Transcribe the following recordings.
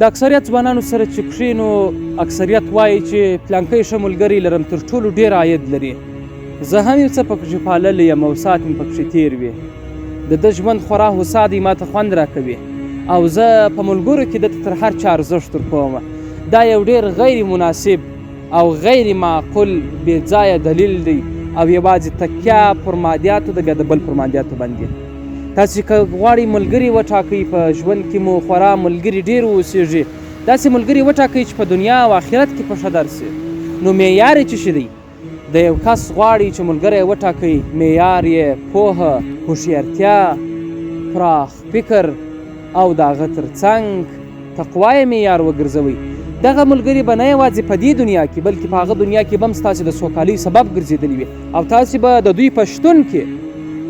د اکثریت ځوانانو سره چې کښېنو اکثریت وایي چې پلانکی ښه ملګری لرم تر ټولو ډېر عاید لري. زه هم یو څه پکښې پاللی یم او ساعت مې پکښې تېر وي. د ده ژوند خورا هوسا دی، ما ته خوند راکوي او زه په ملګرو کې دته تر هر چا ارزښت ورکوم. دا یو ډېر غیر مناسب او غیر معقول بې ځایه دلیل دی او یوازې تکیه پر مادیاتو د بیا د بل پر مادیاتو باندې. تاسې که غواړئ ملګري وټاکئ، په ژوند کې مو خورا ملګري ډېر واوسېږي، داسې ملګري وټاکئ چې په دنیا او آخرت کې په ښه درسي. نو معیار یې څه شی دی؟ د یو کس غواړئ چې ملګری وټاکئ، معیار یې پوهه، هوښیارتیا، پراخ فکر او د هغه تر څنګ تقوا یې معیار وګرځوئ. دغه ملګري به نه یوازې په دې دنیا کې بلکې په هغه دنیا کې به هم ستاسې د سوکالۍ سبب ګرځېدلي وي او تاسې به د دوی په شتون کې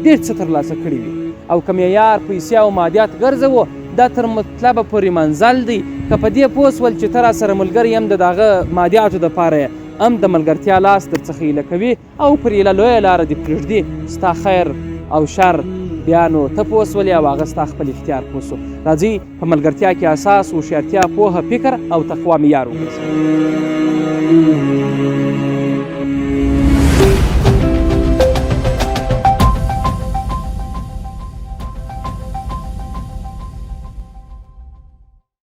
ډېر څه ترلاسه کړي وي. او که معیار پیسې او مادیات ګرځوو دا تر مطلبه پورې منزل دی. که په دې پوه سول چې ته راسره ملګری هم د هغه مادیاتو دپاره هم د ملګرتیا لاس درڅخه ایله کوي او پر ایله لویه لاره دې پرېږدي، ستا خیر او شر بیا نو ته پوه سولې او هغه ستا خپل اختیار پوه سو. راځئ په ملګرتیا کې اساس، هوښیارتیا، پوهه، فکر او تقوا معیار وګرځوو.